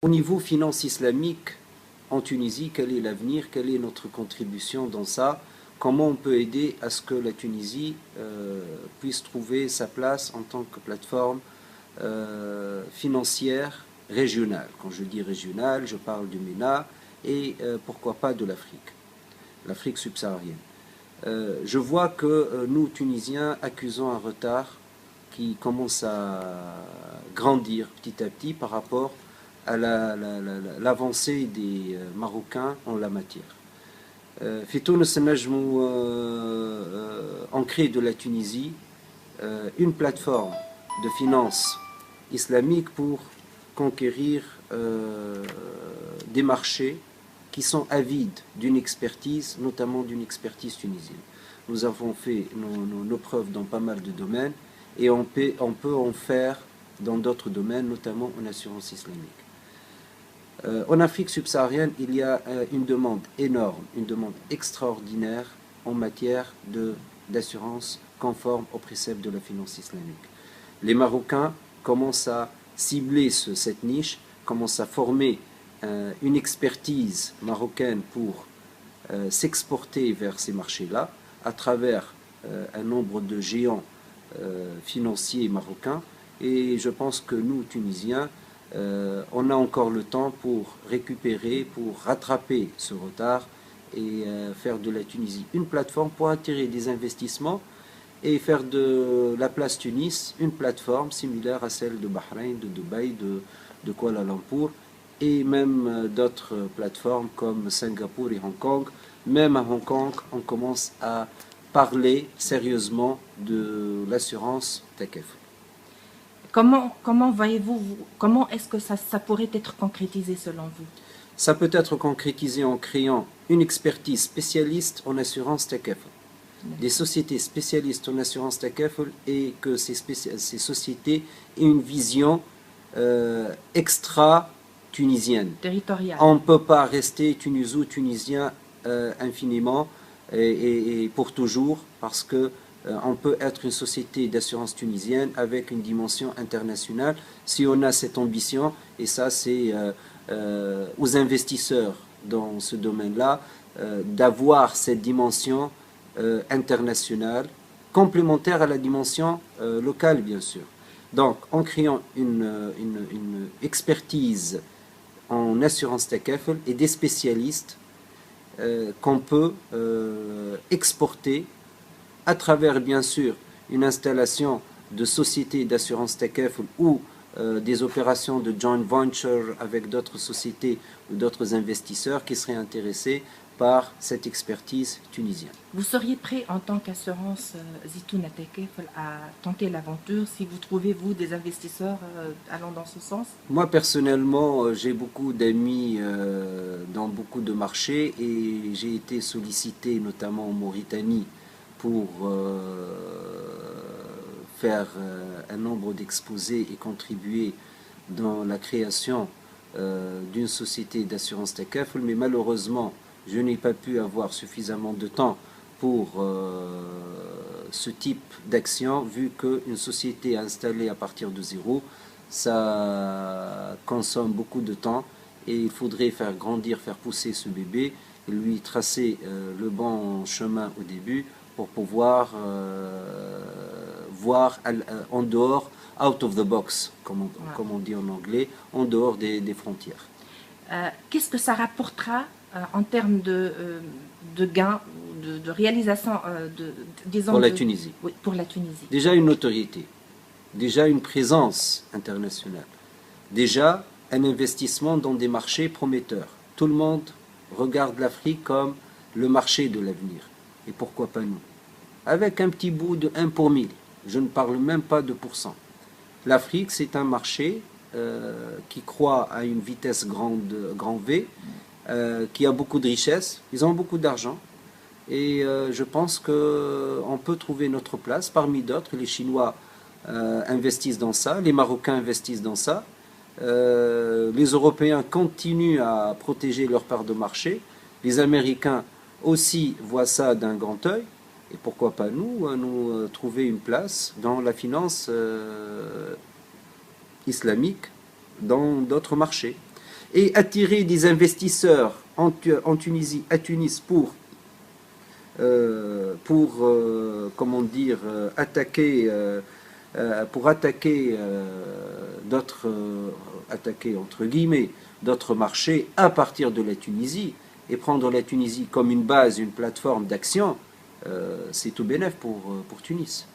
Au niveau finance islamique, en Tunisie, quel est l'avenir? Quelle est notre contribution dans ça? Comment on peut aider à ce que la Tunisie puisse trouver sa place en tant que plateforme financière régionale? Quand je dis régionale, je parle du MENA et pourquoi pas de l'Afrique subsaharienne. Je vois que nous, Tunisiens, accusons un retard qui commence à grandir petit à petit par rapport à l'avancée des Marocains en la matière. في تونس نجموا ancrer de la Tunisie une plateforme de finance islamique pour conquérir des marchés qui sont avides d'une expertise, notamment d'une expertise tunisienne. Nous avons fait nos preuves dans pas mal de domaines et on peut en faire dans d'autres domaines, notamment en assurance islamique. En Afrique subsaharienne, il y a une demande énorme, une demande extraordinaire en matière d'assurance conforme aux préceptes de la finance islamique. Les Marocains commencent à cibler cette niche, commencent à former une expertise marocaine pour s'exporter vers ces marchés-là à travers un nombre de géants financiers marocains. Et je pense que nous, Tunisiens, on a encore le temps pour récupérer, pour rattraper ce retard et faire de la Tunisie une plateforme pour attirer des investissements et faire de la place Tunis une plateforme similaire à celle de Bahreïn, de Dubaï, de Kuala Lumpur et même d'autres plateformes comme Singapour et Hong Kong. Même à Hong Kong, on commence à parler sérieusement de l'assurance TACF. Comment voyez-vous, comment est-ce que ça pourrait être concrétisé selon vous? Ça peut être concrétisé en créant une expertise spécialiste en assurance TACF. Des sociétés spécialistes en assurance TACF et que ces sociétés aient une vision extra-tunisienne. Territoriale. On ne peut pas rester tuniso-tunisien infiniment et pour toujours parce que on peut être une société d'assurance tunisienne avec une dimension internationale si on a cette ambition, et ça c'est aux investisseurs dans ce domaine-là d'avoir cette dimension internationale complémentaire à la dimension locale bien sûr. Donc en créant une expertise en assurance TACF et des spécialistes qu'on peut exporter à travers bien sûr une installation de sociétés d'assurance TACF ou des opérations de joint venture avec d'autres sociétés ou d'autres investisseurs qui seraient intéressés par cette expertise tunisienne. Vous seriez prêt en tant qu'assurance Zitouna TACF à tenter l'aventure si vous trouvez, vous, des investisseurs allant dans ce sens? Moi personnellement, j'ai beaucoup d'amis dans beaucoup de marchés et j'ai été sollicité notamment en Mauritanie pour faire un nombre d'exposés et contribuer dans la création d'une société d'assurance TACF, mais malheureusement, je n'ai pas pu avoir suffisamment de temps pour ce type d'action, vu qu'une société installée à partir de zéro, ça consomme beaucoup de temps et il faudrait faire grandir, faire pousser ce bébé, et lui tracer le bon chemin au début pour pouvoir voir en dehors, out of the box, comme on dit en anglais, en dehors des frontières. Qu'est-ce que ça rapportera en termes de gains, de réalisation, disons, pour la Tunisie? Oui, pour la Tunisie. Déjà une notoriété, déjà une présence internationale, déjà un investissement dans des marchés prometteurs. Tout le monde regarde l'Afrique comme le marché de l'avenir. Et pourquoi pas nous? Avec un petit bout de 1 pour 1000. Je ne parle même pas de pourcent. L'Afrique, c'est un marché qui croît à une vitesse grand V, qui a beaucoup de richesses. Ils ont beaucoup d'argent. Et je pense qu'on peut trouver notre place parmi d'autres. Les Chinois investissent dans ça, les Marocains investissent dans ça. Les Européens continuent à protéger leur part de marché. Les Américains aussi voient ça d'un grand œil. Et pourquoi pas nous trouver une place dans la finance islamique, dans d'autres marchés. et attirer des investisseurs en Tunisie, à Tunis, comment dire, attaquer attaquer entre guillemets d'autres marchés à partir de la Tunisie et prendre la Tunisie comme une base, une plateforme d'action, c'est tout bénef pour Tunis.